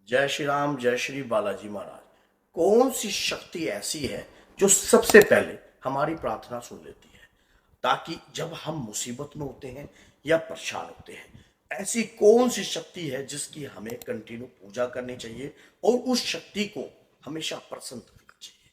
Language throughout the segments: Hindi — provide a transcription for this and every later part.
जय श्री राम, जय श्री बालाजी महाराज। कौन सी शक्ति ऐसी है जो सबसे पहले हमारी प्रार्थना सुन लेती है, ताकि जब हम मुसीबत में होते हैं या परेशान होते हैं, ऐसी कौन सी शक्ति है जिसकी हमें कंटिन्यू पूजा करनी चाहिए और उस शक्ति को हमेशा प्रसन्न रखना चाहिए।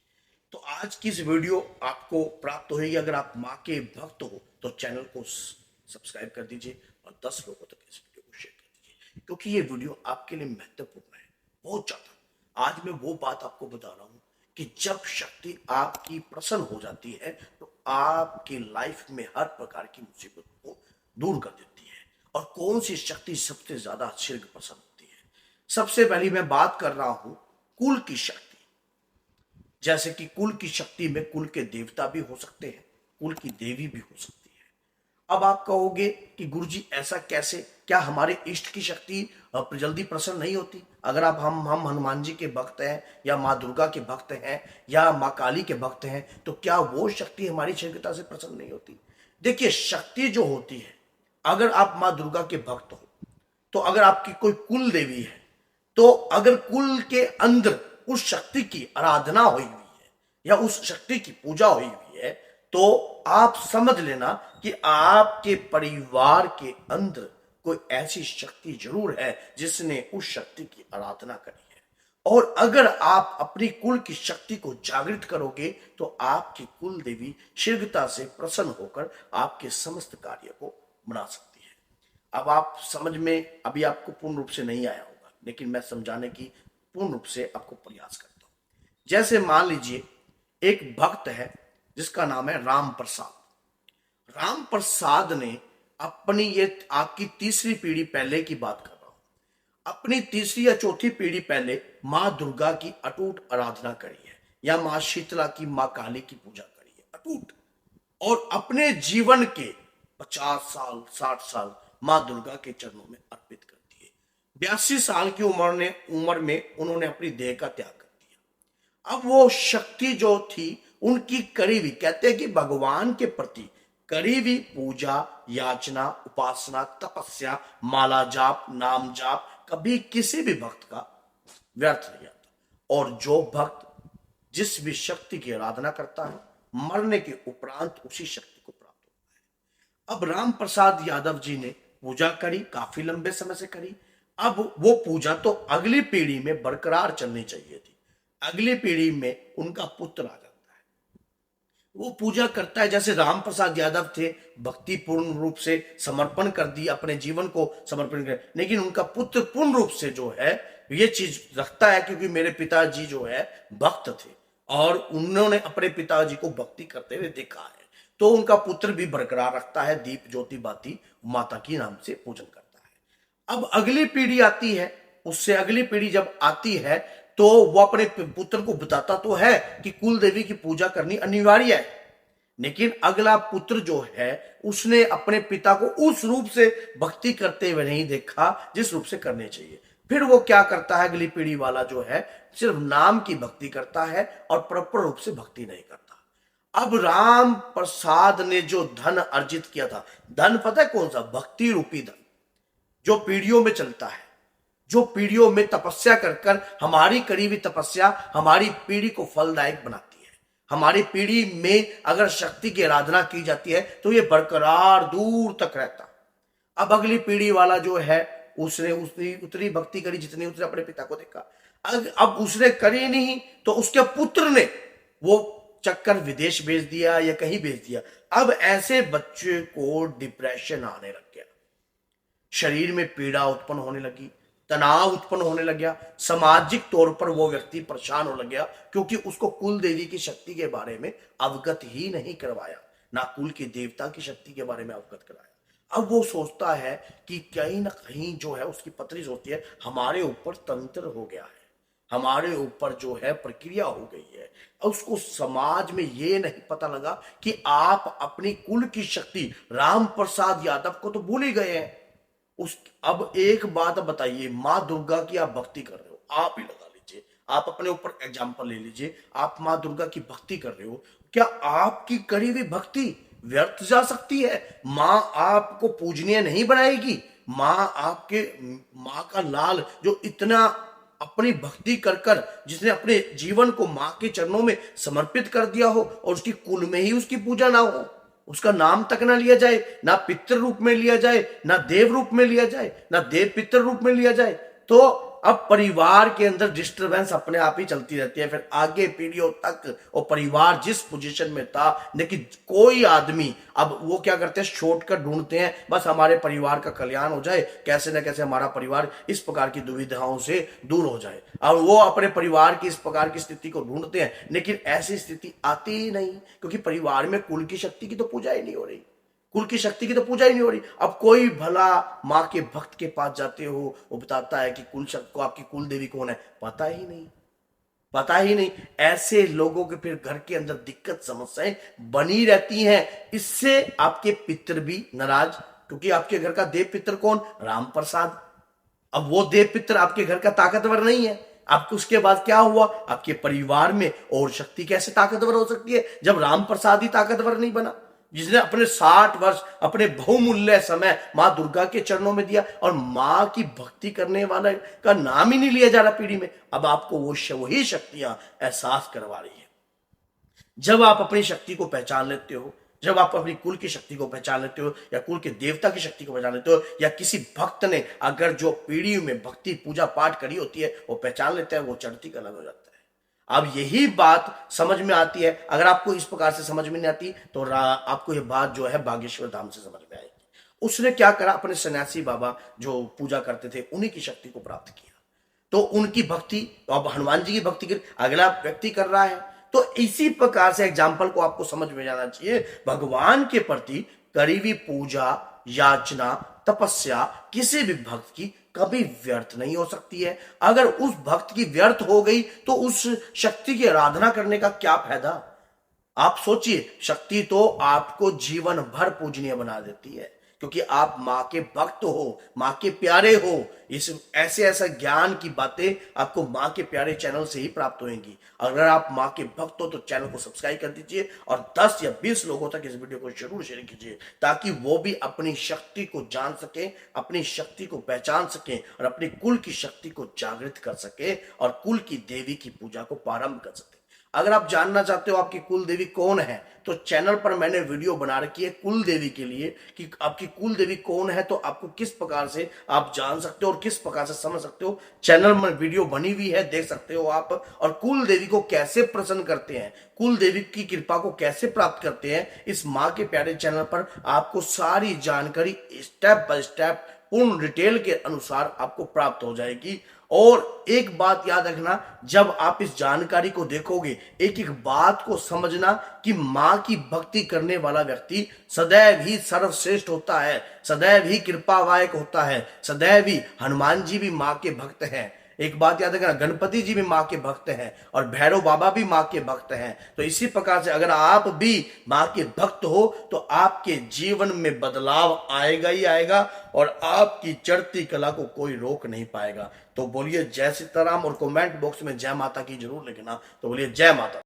तो आज की इस वीडियो आपको प्राप्त होगी। अगर आप माँ के भक्त हो तो चैनल को सब्सक्राइब कर दीजिए और 10 लोगों तक इस वीडियो को शेयर कर दीजिए, क्योंकि ये वीडियो आपके लिए महत्वपूर्ण है, बहुत ज्यादा। आज मैं वो बात आपको बता रहा हूं कि जब शक्ति आपकी प्रसन्न हो जाती है तो आपकी लाइफ में हर प्रकार की मुसीबत को दूर कर देती है। और कौन सी शक्ति सबसे ज्यादा शीघ्र प्रसन्न होती है? सबसे पहली मैं बात कर रहा हूं कुल की शक्ति। जैसे कि कुल की शक्ति में कुल के देवता भी हो सकते हैं, कुल की देवी भी हो सकती है। अब आप कहोगे कि गुरुजी ऐसा कैसे? क्या हमारे इष्ट की शक्ति जल्दी प्रसन्न नहीं होती? अगर आप हम हनुमान जी के भक्त हैं या माँ दुर्गा के भक्त हैं या माँ काली के भक्त हैं, तो क्या वो शक्ति हमारी शीघ्रता से प्रसन्न नहीं होती? देखिए, शक्ति जो होती है, अगर आप माँ दुर्गा के भक्त हो, तो अगर आपकी कोई कुल देवी है, तो अगर कुल के अंदर उस शक्ति की आराधना हुई है या उस शक्ति की पूजा हुई है, तो आप समझ लेना कि आपके परिवार के अंदर कोई ऐसी शक्ति जरूर है जिसने उस शक्ति की आराधना करी है। और अगर आप अपनी कुल की शक्ति को जागृत करोगे तो आपकी कुल देवी शीघ्रता से प्रसन्न होकर आपके समस्त कार्य को बना सकती है। अब आप समझ में अभी आपको पूर्ण रूप से नहीं आया होगा, लेकिन मैं समझाने की पूर्ण रूप से आपको प्रयास करता हूं। जैसे मान लीजिए एक भक्त है जिसका नाम है राम प्रसाद। राम प्रसाद ने अपनी, ये आपकी तीसरी पीढ़ी पहले की बात कर रहा हूं, अपनी तीसरी या चौथी पीढ़ी पहले माँ दुर्गा की अटूट आराधना करी है या माँ शीतला की, माँ काली की पूजा करी है अटूट। और अपने जीवन के 50 साल 60 साल माँ दुर्गा के चरणों में अर्पित कर दिए। 82 साल की उम्र में उन्होंने अपनी देह का त्याग कर दिया। अब वो शक्ति जो थी उनकी करीबी, कहते हैं कि भगवान के प्रति करीबी पूजा, याचना, उपासना, तपस्या, माला जाप, नाम जाप कभी किसी भी भक्त का व्यर्थ नहीं आता। और जो भक्त जिस भी शक्ति की आराधना करता है, मरने के उपरांत उसी शक्ति को प्राप्त होता है। अब राम प्रसाद यादव जी ने पूजा करी, काफी लंबे समय से करी। अब वो पूजा तो अगली पीढ़ी में बरकरार चलनी चाहिए थी। अगली पीढ़ी में उनका पुत्र आ जाता है, वो पूजा करता है। जैसे राम प्रसाद यादव थे, भक्ति पूर्ण रूप से समर्पण कर दी, अपने जीवन को समर्पण कर, लेकिन उनका पुत्र पूर्ण रूप से जो है ये चीज रखता है, क्योंकि मेरे पिताजी जो है भक्त थे और उन्होंने अपने पिताजी को भक्ति करते हुए देखा है, तो उनका पुत्र भी बरकरार रखता है, दीप ज्योति बाती माता की नाम से पूजन करता है। अब अगली पीढ़ी आती है, उससे अगली पीढ़ी जब आती है तो वो अपने पुत्र को बताता तो है कि कुल देवी की पूजा करनी अनिवार्य है, लेकिन अगला पुत्र जो है उसने अपने पिता को उस रूप से भक्ति करते हुए नहीं देखा जिस रूप से करने चाहिए। फिर वो क्या करता है, अगली पीढ़ी वाला जो है सिर्फ नाम की भक्ति करता है और प्रॉपर रूप से भक्ति नहीं करता। अब राम प्रसाद ने जो धन अर्जित किया था, धन पता है कौन सा? भक्ति रूपी धन, जो पीढ़ियों में चलता है, जो पीढ़ियों में तपस्या कर कर, हमारी करीबी तपस्या हमारी पीढ़ी को फलदायक बनाती है। हमारी पीढ़ी में अगर शक्ति की आराधना की जाती है तो ये बरकरार दूर तक रहता। अब अगली पीढ़ी वाला जो है उसने उतनी भक्ति करी जितनी उसने अपने पिता को देखा। अब उसने करी नहीं तो उसके पुत्र ने वो चक्कर विदेश भेज दिया या कहीं भेज दिया। अब ऐसे बच्चे को डिप्रेशन आने लग गया, शरीर में पीड़ा उत्पन्न होने लगी, तनाव उत्पन्न होने लग गया, सामाजिक तौर पर वो व्यक्ति परेशान होने लग गया, क्योंकि उसको कुल देवी की शक्ति के बारे में अवगत ही नहीं करवाया, ना कुल के देवता की शक्ति के बारे में अवगत कराया। अब वो सोचता है कि कहीं ना कहीं जो है, उसकी पत्नी सोचती है हमारे ऊपर तंत्र हो गया है, हमारे ऊपर जो है प्रक्रिया हो गई है। उसको समाज में ये नहीं पता लगा कि आप अपनी कुल की शक्ति राम प्रसाद यादव को तो भूल ही गए हैं। अब एक बात बताइए, माँ दुर्गा की आप भक्ति कर रहे हो, आप ही लगा लीजिए, आप अपने ऊपर एग्जाम्पल ले लीजिए, आप माँ दुर्गा की भक्ति कर रहे हो, क्या आपकी करी हुई भक्ति व्यर्थ जा सकती है? माँ आपको पूजनीय नहीं बनाएगी? माँ आपके, माँ का लाल जो इतना अपनी भक्ति कर कर, जिसने अपने जीवन को मां के चरणों में समर्पित कर दिया हो और उसकी कुल में ही उसकी पूजा ना हो, उसका नाम तक ना लिया जाए, ना पितृ रूप में लिया जाए, ना देव रूप में लिया जाए, ना देव पितृ रूप में लिया जाए, तो अब परिवार के अंदर डिस्टरबेंस अपने आप ही चलती रहती है। फिर आगे पीढ़ियों तक वो परिवार जिस पोजीशन में था, लेकिन कोई आदमी अब वो क्या करते हैं, शॉर्टकट ढूंढते हैं, बस हमारे परिवार का कल्याण हो जाए, कैसे ना कैसे हमारा परिवार इस प्रकार की दुविधाओं से दूर हो जाए, और वो अपने परिवार की इस प्रकार की स्थिति को ढूंढते हैं। लेकिन ऐसी स्थिति आती ही नहीं, क्योंकि परिवार में कुल की शक्ति की तो पूजा ही नहीं हो रही, कुल की शक्ति की तो पूजा ही नहीं हो रही। अब कोई भला मां के भक्त के पास जाते हो, वो बताता है कि कुल शक्ति को, आपकी कुल देवी कौन है, पता ही नहीं, पता ही नहीं। ऐसे लोगों के फिर घर के अंदर दिक्कत समस्याएं बनी रहती हैं। इससे आपके पितर भी नाराज, क्योंकि आपके घर का देव पितर कौन, राम प्रसाद। अब वो देव पितर आपके घर का ताकतवर नहीं है, आपको उसके बाद क्या हुआ, आपके परिवार में और शक्ति कैसे ताकतवर हो सकती है जब राम प्रसाद ही ताकतवर नहीं बना, जिसने अपने 60 वर्ष अपने बहुमूल्य समय मां दुर्गा के चरणों में दिया, और मां की भक्ति करने वाला का नाम ही नहीं लिया जा रहा पीढ़ी में। अब आपको वही शक्तियां एहसास करवा रही है। जब आप अपनी शक्ति को पहचान लेते हो, जब आप अपनी कुल की शक्ति को पहचान लेते हो, या कुल के देवता की शक्ति को पहचान लेते हो, या किसी भक्त ने अगर जो पीढ़ी में भक्ति पूजा पाठ करी होती है वो पहचान लेता है, वो चढ़ती कला हो जाता है। अब यही बात समझ में आती है। अगर आपको इस प्रकार से समझ में नहीं आती तो आपको ये बात जो है बागेश्वर धाम से समझ में आएगी। उसने क्या करा, अपने सन्यासी बाबा जो पूजा करते थे उन्हीं की शक्ति को प्राप्त किया, तो उनकी भक्ति, अब हनुमान जी की भक्ति कर अगला व्यक्ति कर रहा है। तो इसी प्रकार से एग्जाम्पल को आपको समझ में जाना चाहिए। भगवान के प्रति करी हुई पूजा, याचना, तपस्या किसी भी भक्त की कभी व्यर्थ नहीं हो सकती है। अगर उस भक्त की व्यर्थ हो गई तो उस शक्ति की आराधना करने का क्या फायदा। आप सोचिए, शक्ति तो आपको जीवन भर पूजनीय बना देती है, क्योंकि आप मां के भक्त हो, मां के प्यारे हो। इस ऐसे ज्ञान की बातें आपको मां के प्यारे चैनल से ही प्राप्त होंगी। अगर आप मां के भक्त हो तो चैनल को सब्सक्राइब कर दीजिए और 10 या 20 लोगों तक इस वीडियो को जरूर शेयर कीजिए, ताकि वो भी अपनी शक्ति को जान सके, अपनी शक्ति को पहचान सके और अपनी कुल की शक्ति को जागृत कर सके और कुल की देवी की पूजा को प्रारंभ कर सके। अगर आप जानना चाहते हो आपकी कुल देवी कौन है, तो चैनल पर मैंने वीडियो बना रखी है कुल देवी के लिए कि आपकी कुल देवी कौन है, तो आपको किस प्रकार से आप जान सकते हो और किस प्रकार से समझ सकते हो। चैनल में वीडियो बनी हुई है, देख सकते हो आप। और कुल देवी को कैसे प्रसन्न करते हैं, कुल देवी की कृपा को कैसे प्राप्त करते हैं, इस मां के प्यारे चैनल पर आपको सारी जानकारी स्टेप बाय स्टेप पूर्ण डिटेल के अनुसार आपको प्राप्त हो जाएगी। और एक बात याद रखना, जब आप इस जानकारी को देखोगे, एक एक बात को समझना कि मां की भक्ति करने वाला व्यक्ति सदैव ही सर्वश्रेष्ठ होता है, सदैव ही कृपावायक होता है, सदैव ही हनुमान जी भी मां के भक्त हैं। एक बात याद रखना, गणपति जी भी मां के भक्त हैं और भैरव बाबा भी मां के भक्त हैं। तो इसी प्रकार से अगर आप भी मां के भक्त हो तो आपके जीवन में बदलाव आएगा ही आएगा और आपकी चढ़ती कला को कोई रोक नहीं पाएगा। तो बोलिए जय सीताराम और कमेंट बॉक्स में जय माता की जरूर लिखना। तो बोलिए जय माता।